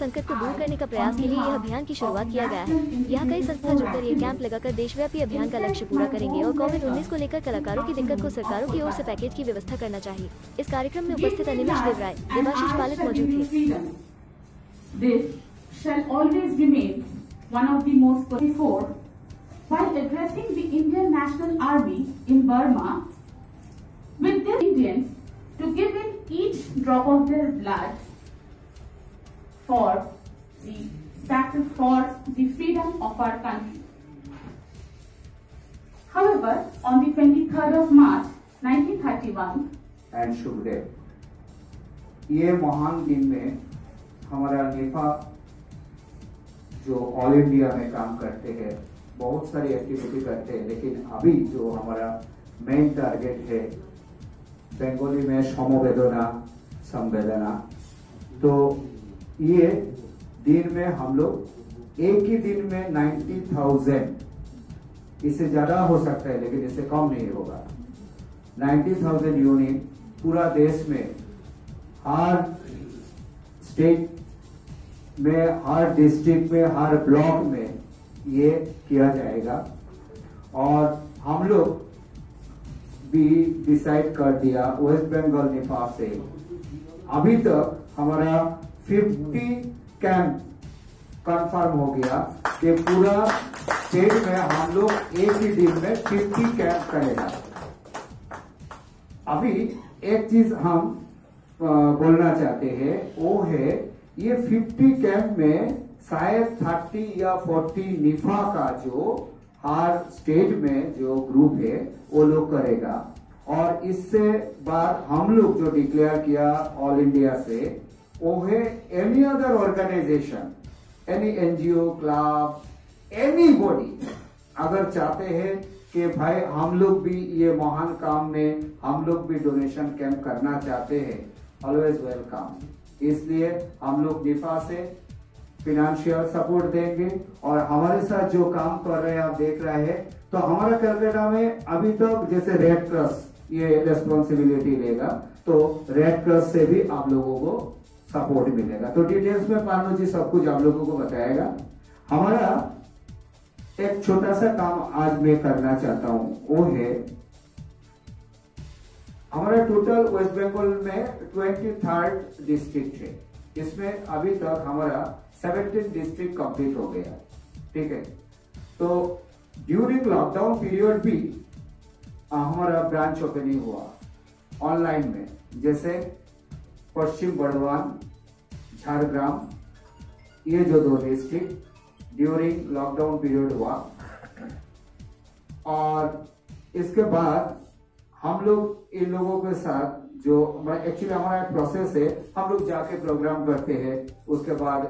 संकट को दूर करने का प्रयास के लिए यह अभियान की शुरुआत किया गया है। यहाँ कई संस्था जुड़कर ये कैंप लगाकर देशव्यापी अभियान का लक्ष्य पूरा करेंगे और कोविड-19 को लेकर कलाकारों की दिक्कत को सरकारों की ओर से पैकेज की व्यवस्था करना चाहिए। इस कार्यक्रम में उपस्थित अनिमेश देवराय, देवाशीष पालित मौजूद थे। While addressing the Indian National Army in Burma, with the Indians to give in each drop of their blood for the freedom of our country. However, on the 23rd of March 1931, and Shubhdev, ये महान दिन में हमारा नेफा जो all India में काम करते हैं, बहुत सारी एक्टिविटी करते हैं, लेकिन अभी जो हमारा मेन टारगेट है बंगाली में समवेदना संवेदना, तो ये दिन में हम लोग एक ही दिन में 90,000, इससे ज्यादा हो सकता है लेकिन इससे कम नहीं होगा, 90,000 यूनिट पूरा देश में हर स्टेट में, हर डिस्ट्रिक्ट में, हर ब्लॉक में ये किया जाएगा। और हम लोग भी डिसाइड कर दिया वेस्ट बंगाल नेपाल से, अभी तक हमारा 50 कैंप कंफर्म हो गया कि पूरा स्टेट में हम लोग एक ही दिन में 50 कैंप करेगा। अभी एक चीज हम बोलना चाहते हैं, वो है ये 50 कैंप में शायद 30 या 40 निफा का जो हर स्टेट में जो ग्रुप है वो लोग करेगा। और इससे बाद हम लोग जो डिक्लेयर किया ऑल इंडिया से, वो है any other organisation, any NGO, club, anybody अगर चाहते हैं कि भाई हम लोग भी ये महान काम में हम लोग भी डोनेशन कैंप करना चाहते हैं, ऑलवेज वेलकम। इसलिए हम लोग निफा से फिनेंशियल सपोर्ट देंगे और हमारे साथ जो काम कर रहे हैं आप देख रहे हैं, तो हमारा कलकत्ता में अभी तक जैसे रेड क्रॉस ये रिस्पॉन्सिबिलिटी लेगा, तो रेड क्रॉस से भी आप लोगों को सपोर्ट मिलेगा। तो डिटेल्स में पानू जी सब कुछ आप लोगों को बताएगा। हमारा एक छोटा सा काम आज मैं करना चाहता हूं, वो है हमारा टोटल वेस्ट बंगाल में 23rd डिस्ट्रिक्ट है, इसमें अभी तक हमारा 17 डिस्ट्रिक्ट कंप्लीट हो गया, ठीक है। तो ड्यूरिंग लॉकडाउन पीरियड भी हमारा ब्रांच ओपनिंग हुआ ऑनलाइन में, जैसे पश्चिम बर्धमान, झारग्राम, ये जो 2 डिस्ट्रिक्ट ड्यूरिंग लॉकडाउन पीरियड हुआ। और इसके बाद हम लोग इन लोगों के साथ जो एक्चुअली हमारा एक प्रोसेस है, हम लोग जाके प्रोग्राम करते हैं, उसके बाद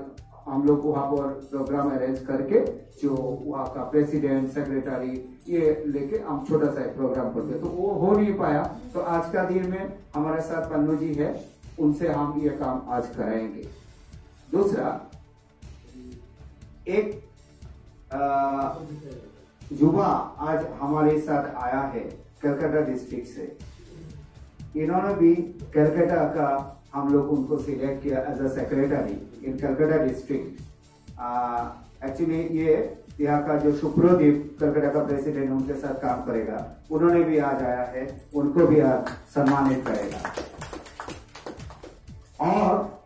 हम लोग वहां पर प्रोग्राम अरेंज करके जो वहां का प्रेसिडेंट, सेक्रेटरी ये लेके हम छोटा सा एक प्रोग्राम करते हैं। तो वो हो नहीं पाया, तो आज का दिन में हमारे साथ पन्नू जी है, उनसे हम ये काम आज कराएंगे। दूसरा, एक युवा आज हमारे साथ आया है कलकत्ता डिस्ट्रिक्ट से, इन्होंने भी कलकत्ता का हम लोग उनको सिलेक्ट किया as a secretary in Calcutta district. Actually ये यहाँ का जो सुप्रदीप कलकत्ता का प्रेसिडेंट उनके साथ काम करेगा, उन्होंने भी आज आया है, उनको भी आज सम्मानित करेगा। और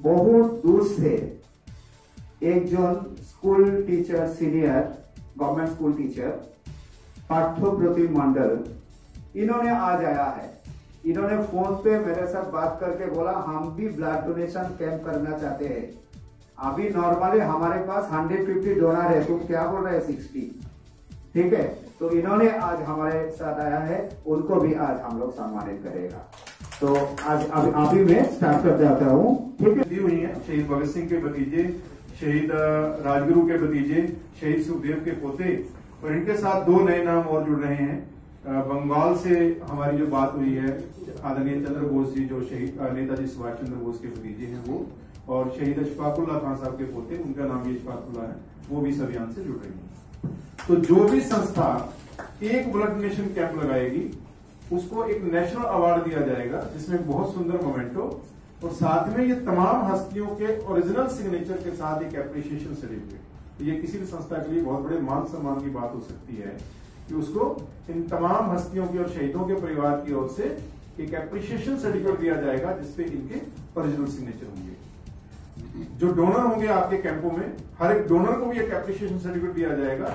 बहुत दूर से एक जन school teacher, senior government school teacher Parthapratim Mondal, इन्होंने आज आया है। इन्होंने फोन पे मेरे साथ बात करके बोला हम भी ब्लड डोनेशन कैंप करना चाहते हैं। अभी नॉर्मली हमारे पास 150 डोनर है, तुम क्या बोल रहे हैं 60, ठीक है। तो इन्होंने आज हमारे साथ आया है, उनको भी आज हम लोग सम्मानित करेगा। तो आज अभी मैं स्टार्ट कर जाता हूँ, ठीक है। दी हुई है शहीद भगत सिंह के भतीजे, शहीद राजगुरु के भतीजे, शहीद सुखदेव के पोते, और इनके साथ 2 नए नाम और जुड़ रहे हैं। बंगाल से हमारी जो बात हुई है, आदरणीय चंद्र बोस जी जो शहीद नेताजी सुभाष चंद्र बोस के भतीजे हैं वो, और शहीद अशफाकुल्लाह खान साहब के पोते, उनका नाम भी अशफाकुल्लाह है, वो भी इस अभियान से जुड़ रही है। तो जो भी संस्था एक ब्लड डोनेशन कैंप लगाएगी उसको एक नेशनल अवार्ड दिया जाएगा, जिसमें बहुत सुंदर मोमेंटो और साथ में ये तमाम हस्तियों के ओरिजिनल सिग्नेचर के साथ एक एप्रिसिएशन सर्टिफिकेट। तो ये किसी भी संस्था के लिए बहुत बड़े मान सम्मान की बात हो सकती है कि उसको इन तमाम हस्तियों की और शहीदों के परिवार की ओर से एक एप्रिसिएशन सर्टिफिकेट दिया जाएगा जिसपे इनके ओरिजिनल सिग्नेचर होंगे। जो डोनर होंगे आपके कैंपों में, हर एक डोनर को भी एक एप्रिसिएशन सर्टिफिकेट दिया जाएगा।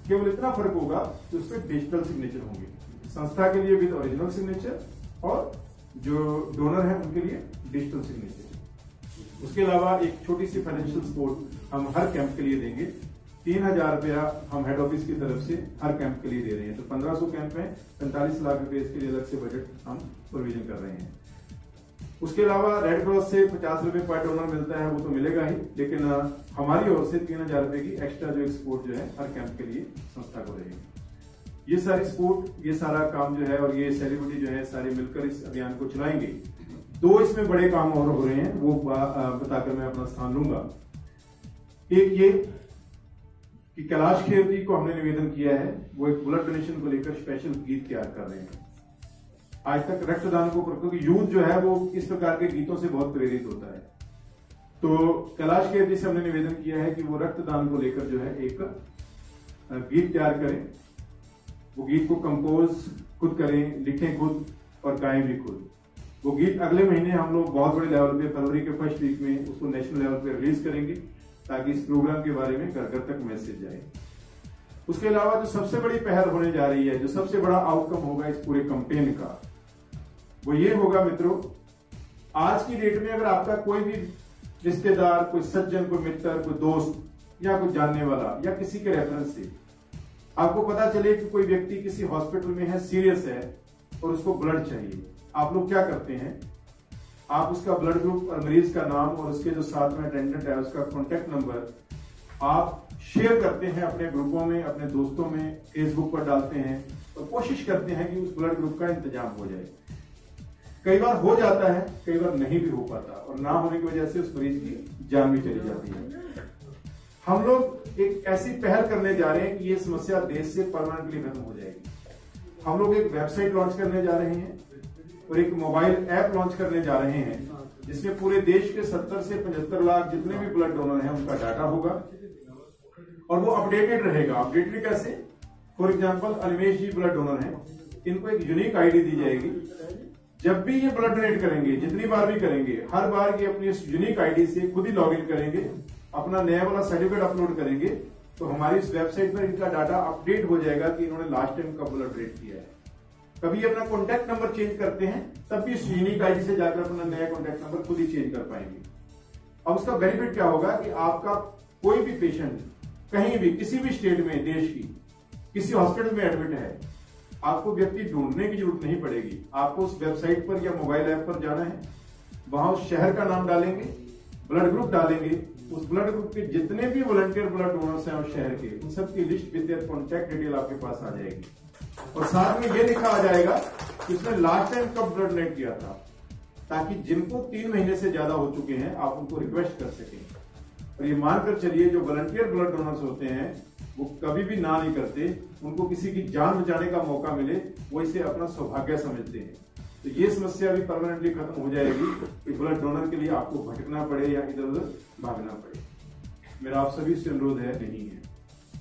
केवल इतना फर्क होगा कि उस पर डिजिटल सिग्नेचर होंगे, संस्था के लिए विद ओरिजिनल सिग्नेचर और जो डोनर है उनके लिए डिजिटल सिग्नेचर। उसके अलावा एक छोटी सी फाइनेंशियल सपोर्ट हम हर कैंप के लिए देंगे। 3000 रुपया हम हेड ऑफिस की तरफ से हर कैंप के लिए दे रहे हैं। तो 1500 कैंप में 45 लाख रुपए इसके लिए अलग से बजट हम प्रोविजन कर रहे हैं। उसके अलावा रेड क्रॉस से 50 रुपए पर डोनर मिलता है, वो तो मिलेगा ही, लेकिन हमारी ओर से 3000 रुपए की एक्स्ट्रा जो सपोर्ट जो है हर कैंप के लिए संस्था को रहेगी। ये सारी सपोर्ट, ये सारा काम जो है और ये सेलिब्रिटी जो है सारे मिलकर इस अभियान को चलाएंगे। 2 इसमें बड़े काम और हो रहे हैं, वो बताकर मैं अपना स्थान लूंगा। एक ये कि कैलाश खेर जी को हमने निवेदन किया है, वो एक ब्लड डोनेशन को लेकर स्पेशल गीत तैयार कर रहे हैं। आज तक रक्तदान को, क्योंकि यूथ जो है वो इस प्रकार के गीतों से बहुत प्रेरित होता है, तो कैलाश खेर जी से हमने निवेदन किया है कि वो रक्तदान को लेकर जो है एक गीत तैयार करें। वो गीत को कंपोज खुद करें, लिखें खुद और गाएं भी खुद। वो गीत अगले महीने हम लोग बहुत बड़े लेवल पे फरवरी के फर्स्ट वीक में उसको नेशनल लेवल पे रिलीज करेंगे ताकि इस प्रोग्राम के बारे में घर घर तक मैसेज जाए। उसके अलावा जो सबसे बड़ी पहल होने जा रही है, जो सबसे बड़ा आउटकम होगा इस पूरे कैंपेन का, वो ये होगा मित्रों, आज की डेट में अगर आपका कोई भी रिश्तेदार, कोई सज्जन, कोई मित्र, कोई दोस्त या कोई जानने वाला या किसी के रेफरेंस से आपको पता चले कि कोई व्यक्ति किसी हॉस्पिटल में है, सीरियस है और उसको ब्लड चाहिए, आप लोग क्या करते हैं? आप उसका ब्लड ग्रुप और मरीज का नाम और उसके जो साथ में अटेंडेंट है उसका कॉन्टेक्ट नंबर आप शेयर करते हैं अपने ग्रुपों में, अपने दोस्तों में, फेसबुक पर डालते हैं और कोशिश करते हैं कि उस ब्लड ग्रुप का इंतजाम हो जाए। कई बार हो जाता है, कई बार नहीं भी हो पाता और ना होने की वजह से उस मरीज की जान भी चली जाती है। हम लोग एक ऐसी पहल करने जा रहे हैं कि ये समस्या देश से परमानेंटली खत्म हो जाएगी। हम लोग एक वेबसाइट लॉन्च करने जा रहे हैं और एक मोबाइल ऐप लॉन्च करने जा रहे हैं जिसमें पूरे देश के 70 से 75 लाख जितने भी ब्लड डोनर हैं उनका डाटा होगा और वो अपडेटेड रहेगा। अपडेटेड कैसे? For example Animesh ji blood donor हैं, इनको एक यूनिक आईडी दी जाएगी। जब भी ये ब्लड डोनेट करेंगे, जितनी बार भी करेंगे, हर बार ये अपनी इस यूनिक आईडी से खुद ही लॉग इन करेंगे, अपना नया वाला सर्टिफिकेट अपलोड करेंगे, तो हमारी इस वेबसाइट पर इनका डाटा अपडेट हो जाएगा कि इन्होंने लास्ट टाइम कब ब्लड डोनेट किया है। कभी अपना कॉन्टैक्ट नंबर चेंज करते हैं तब भी इस यूनिक आईडी से जाकर अपना नया कॉन्टैक्ट नंबर खुद ही चेंज कर पाएंगे। अब उसका बेनिफिट क्या होगा कि आपका कोई भी पेशेंट कहीं भी, किसी भी स्टेट में, देश की किसी हॉस्पिटल में एडमिट है, आपको व्यक्ति ढूंढने की जरूरत नहीं पड़ेगी। आपको उस वेबसाइट पर या मोबाइल ऐप पर जाना है, वहां उस शहर का नाम डालेंगे, ब्लड ग्रुप डालेंगे, उस ब्लड ग्रुप के जितने भी वॉलंटियर ब्लड डोनर्स हैं उस शहर के, उन सबकी list with their contact detail आपके पास आ जाएगी और साथ में ये लिखा आ जाएगा कि उसने लास्ट टाइम कब ब्लड डोनेट किया था, ताकि जिनको 3 महीने से ज्यादा हो चुके हैं आप उनको रिक्वेस्ट कर सकें। और ये मानकर चलिए जो वॉलंटियर ब्लड डोनर्स होते हैं वो कभी भी ना नहीं करते, उनको किसी की जान बचाने का मौका मिले वो इसे अपना सौभाग्य समझते हैं। तो ये समस्या भी परमानेंटली खत्म हो जाएगी कि ब्लड डोनर के लिए आपको भटकना पड़े या इधर उधर भागना पड़े। मेरा आप सभी से अनुरोध है, नहीं है,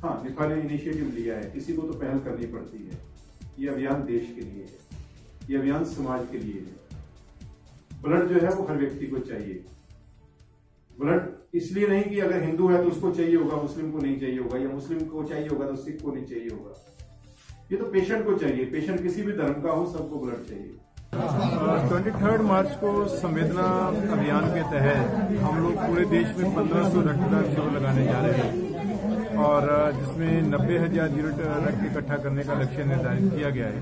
हाँ निफा ने इनिशिएटिव लिया है, किसी को तो पहल करनी पड़ती है। ये अभियान देश के लिए है, ये अभियान समाज के लिए है। ब्लड जो है वो हर व्यक्ति को चाहिए। ब्लड इसलिए नहीं कि अगर हिंदू है तो उसको चाहिए होगा, मुस्लिम को नहीं चाहिए होगा, या मुस्लिम को चाहिए होगा तो सिख को नहीं चाहिए होगा। ये तो पेशेंट को चाहिए, पेशेंट किसी भी धर्म का हो, सबको ब्लड चाहिए। 23 मार्च को संवेदना अभियान के तहत हम लोग पूरे देश में 1500 रक्तदान शिविर लगाने जा रहे हैं और जिसमें 90,000 यूनिट रक्त इकट्ठा करने का लक्ष्य निर्धारित किया गया है।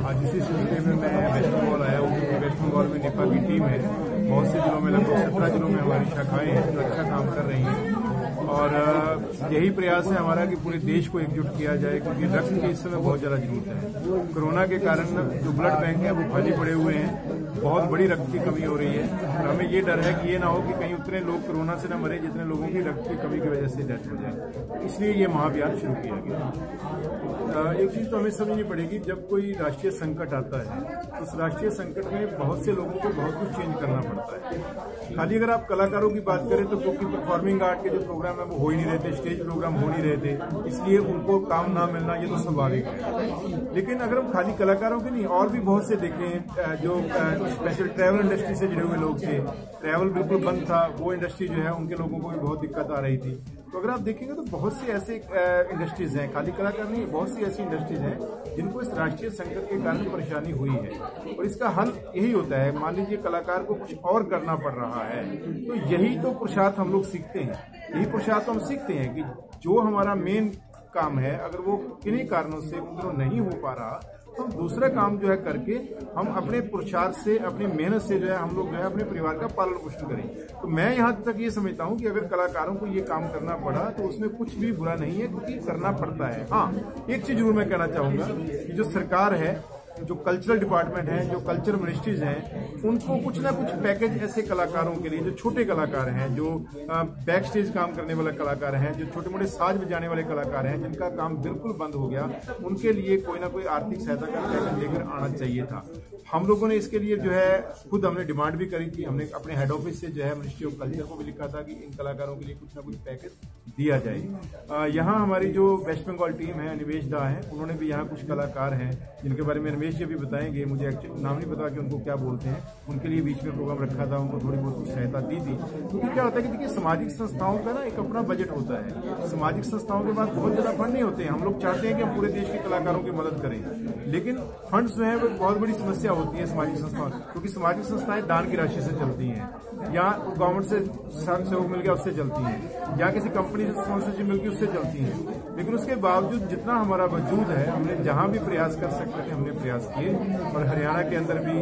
आज इसी सिलसिले में मैं वेस्ट बंगाल आया हूँ क्योंकि वेस्ट बंगाल में निफा की टीम है, बहुत से जिलों में, लगभग 17 जिलों में हमारी शाखाएं हैं जो अच्छा काम कर रही हैं और यही प्रयास है हमारा कि पूरे देश को एकजुट किया जाए, क्योंकि रक्त की इस समय बहुत ज्यादा जरूरत है। कोरोना के कारण जो ब्लड बैंक है वो खाली पड़े हुए हैं, बहुत बड़ी रक्त की कमी हो रही है और हमें ये डर है कि ये ना हो कि कहीं उतने लोग कोरोना से न मरे जितने लोगों की रक्त की कमी की वजह से डेथ हो जाए, इसलिए ये महाअभियान शुरू किया गया। एक चीज तो हमें समझनी पड़ेगी, जब कोई राष्ट्रीय संकट आता है तो उस राष्ट्रीय संकट में बहुत से लोगों को बहुत कुछ चेंज करना पड़ता है। खाली अगर आप कलाकारों की बात करें तो क्योंकि परफॉर्मिंग आर्ट के जो प्रोग्राम है वो हो ही नहीं रहे थे, स्टेज प्रोग्राम हो नहीं रहे थे, इसलिए उनको काम ना मिलना ये तो स्वाभाविक है। लेकिन अगर हम खाली कलाकारों के नहीं और भी बहुत से देखें जो स्पेशल ट्रैवल इंडस्ट्री से जुड़े हुए लोग थे, ट्रैवल बिल्कुल बंद था, वो इंडस्ट्री जो है उनके लोगों को भी बहुत दिक्कत आ रही थी। तो अगर आप देखेंगे तो बहुत सी ऐसे इंडस्ट्रीज हैं, खाली कलाकार नहीं, बहुत सी ऐसी इंडस्ट्रीज हैं जिनको इस राष्ट्रीय संकट के कारण परेशानी हुई है और इसका हल यही होता है। मान लीजिए कलाकार को कुछ और करना पड़ रहा है तो यही तो पुरुषार्थ हम लोग सीखते हैं, यही पुरुषार्थ हम सीखते हैं कि जो हमारा मेन काम है अगर वो किन्हीं कारणों से उनको नहीं हो पा रहा तो हम दूसरा काम जो है करके हम अपने पुरुषार्थ से, अपनी मेहनत से जो है हम लोग जो है अपने परिवार का पालन पोषण करें। तो मैं यहाँ तक ये समझता हूँ कि अगर कलाकारों को ये काम करना पड़ा तो उसमें कुछ भी बुरा नहीं है, क्योंकि करना पड़ता है। हाँ, एक चीज जरूर मैं कहना चाहूंगा कि जो सरकार है, जो कल्चरल डिपार्टमेंट है, जो कल्चर मिनिस्ट्रीज हैं, उनको कुछ ना कुछ पैकेज ऐसे कलाकारों के लिए, जो छोटे कलाकार हैं, जो बैक स्टेज काम करने वाले कलाकार हैं, जो छोटे मोटे साज बजाने वाले कलाकार हैं, जिनका काम बिल्कुल बंद हो गया, उनके लिए कोई ना कोई आर्थिक सहायता का पैकेज लेकर आना चाहिए था। हम लोगों ने इसके लिए जो है खुद हमने डिमांड भी करी थी, हमने अपने हेड ऑफिस से जो है मिनिस्ट्री ऑफ कल्चर को भी लिखा था कि इन कलाकारों के लिए कुछ ना कुछ पैकेज दिया जाए। यहाँ हमारी जो वेस्ट बंगाल टीम है, अनिवेश दा है, उन्होंने भी यहाँ कुछ कलाकार हैं जिनके बारे में अनिवेश जी भी बताएंगे, मुझे एक्चुअली नाम नहीं पता कि उनको क्या बोलते हैं, उनके लिए बीच में प्रोग्राम रखा था, उनको थोड़ी बहुत सहायता दी थी। क्योंकि क्या होता है कि देखिए सामाजिक संस्थाओं का ना एक अपना बजट होता है, सामाजिक संस्थाओं के पास बहुत ज्यादा फंड नहीं होते हैं। हम लोग चाहते हैं कि हम पूरे देश के कलाकारों की मदद करें, लेकिन फंड्स जो है वो बहुत बड़ी समस्या होती है सामाजिक संस्थाओं, क्योंकि सामाजिक संस्थाएं दान की राशि से चलती हैं, या गवर्नमेंट से सहयोग मिल गया उससे चलती हैं, या किसी कंपनी से स्पॉन्सरशिप मिल गई उससे चलती हैं। लेकिन उसके बावजूद जितना हमारा वजूद है, हमने जहां भी प्रयास कर सकते थे हमने प्रयास किए, और हरियाणा के अंदर भी,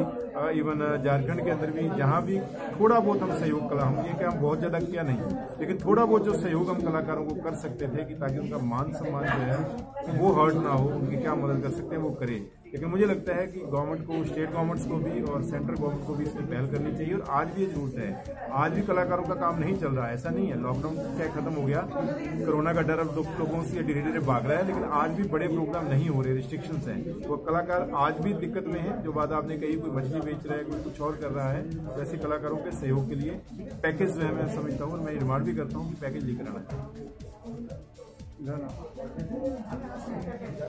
इवन झारखंड के अंदर भी, जहां भी थोड़ा बहुत हम सहयोग कला, हम ये कि हम बहुत ज्यादा किया नहीं, लेकिन थोड़ा बहुत जो सहयोग हम कलाकारों को कर सकते थे कि ताकि उनका मान सम्मान जो है वो हर्ट ना हो, उनकी क्या मदद कर सकते हैं वो करें। लेकिन मुझे लगता है कि गवर्नमेंट को, स्टेट गवर्नमेंट्स को भी और सेंट्रल गवर्नमेंट को भी इसमें पहल करनी चाहिए। और आज भी ये जरूरत है, आज भी कलाकारों का काम नहीं चल रहा है, ऐसा नहीं है। लॉकडाउन क्या खत्म हो गया, कोरोना का डर अब लोगों से धीरे धीरे भाग रहा है, लेकिन आज भी बड़े प्रोग्राम नहीं हो रहे, रिस्ट्रिक्शंस हैं। वो कलाकार आज भी दिक्कत में है। जो बात आपने कही, कोई मछली बेच रहा है, कोई कुछ और कर रहा है, तो ऐसे कलाकारों के सहयोग के लिए पैकेज जो है मैं समझता हूँ और मैं डिमांड भी करता हूँ कि पैकेज लेकर आना चाहिए।